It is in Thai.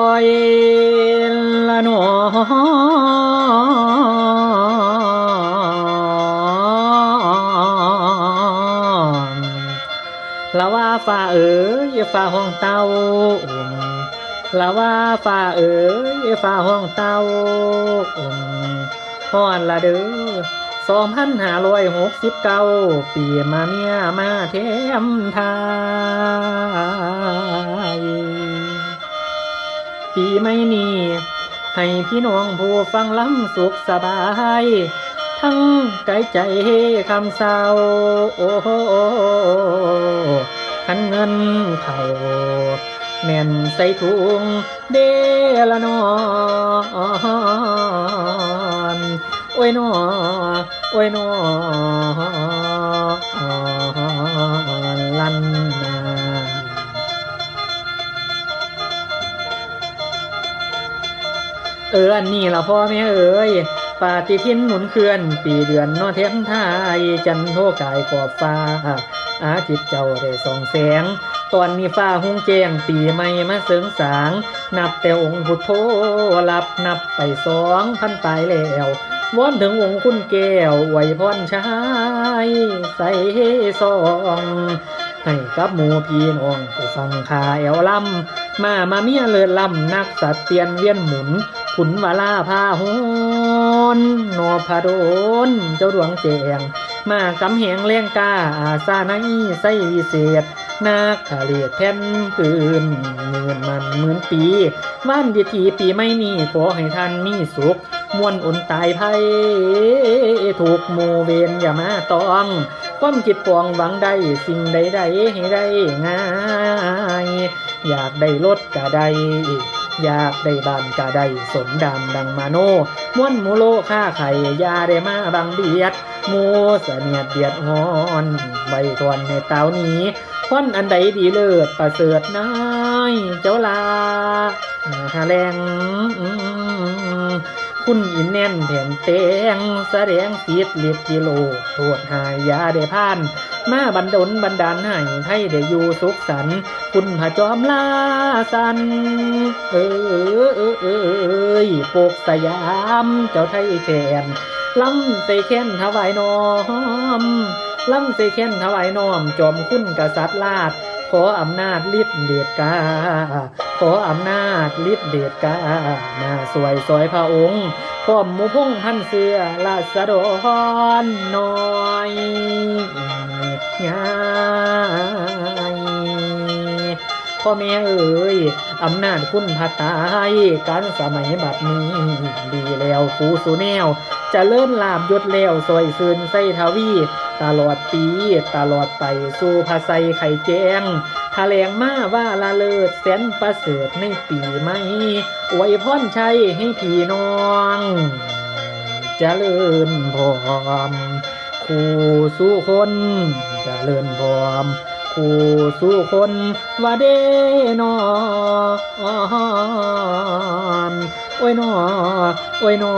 อยละหนอละว่าฝ่าเอ๋ยฝ่าห้องเต้าละว่าฝ่าเอ๋ยฝ่าห้องเต้าฮ้อนละเด้อ2569ปีมาเมียมาเทมไทยปีไม่นี้ให้พี่น้องผู้ฟังล้ำสุขสบายทั้งไกลใจคำเศร้าโอ้โหขันเงินเข้าแน่นใส่ถุงเดละนอนโอ้ยนอโอ้ยนอลันนาอันนี้ละพ่อแม่เอ๋ยปาฏิทินหมุนเคลื่อนปีเดือนนอเทมไทยจันโทกายขอบฟ้าอาทิตย์เจ้าได้ส่องแสงตอนนี้ฟ้าหุ่งแจ้งปีใหม่มาเสริงสางนับแต่องค์พุทโธรับนับไป2,000 ตายแล้ววอนถึงองค์คุณแก้วอวยพรชายใส่ซองให้กับหมู่พี่น้องผู้ฟังข่าแอวลำมาเมียเลิศลำนักสัตว์เตียนเวียนหมุนขุนวาลาพาหนนอพาโดนเจ้าดวงแจงมากำแหงเลี้ยงกาอาซาในไส้วิเศษนาคขาเลียดแผ่นคืนเงินมันหมื่นปีวันดีทีปีไม่นี้ขอให้ท่านมีสุขมวลอุ่นตายภัยถูกหมู่เวรอย่ามาต้องความคิดปองหวังได้สิ่งใดๆให้ได้ง่ายอยากได้รถก็ได้อยากได้บ้านก็ได้สมดำดังมาโนม้วนหมูโลค่าไข่ยาได้มาบังเบียดหมูเสนียดเดียดฮอนใบทวนในเต้านี้พ้นอันใดดีเลิศประเสริฐนายเจ้าลาหาแรงคุณอินแน่นแผ่นเตงแสดงสีดลิดกิโลโทษหายยาได้ผ่านมาบันดลบันดาลให้ได้อยู่สุขสันต์คุณพระจอมลาสันโปกสยามเจ้าไทยแขนล้ำใส่แค้นถวายน้อมล้ำใส่แค้นถวายน้อมจอมคุณกษัตริย์ลาดขออำนาจฤทธิ์เดชกาขออำนาจฤทธิ์เดชกามาสวยสอยพระองค์พร้อมหมู่พงพันเสือราษฎรน้อยง่ายพ่อแม่เอ๋ยอำนาจคุณพระตายการสมัยบัดนี้ดีแล้วคูสุแนวจะเลิ่นลาบยศแล้วซอยซืนไส้ทวีตลอดปีตลอดไปสู่ภาไซไข่แจ้งทะแลงมาว่าละเลิศแสนประเสริฐในปีใหม่อวยพรชัยให้พี่น้องเจริญพรคู่สู่คนเจริญพรคู่สู่คนว่าเดนอโอ้ยนอโอ้ยนอ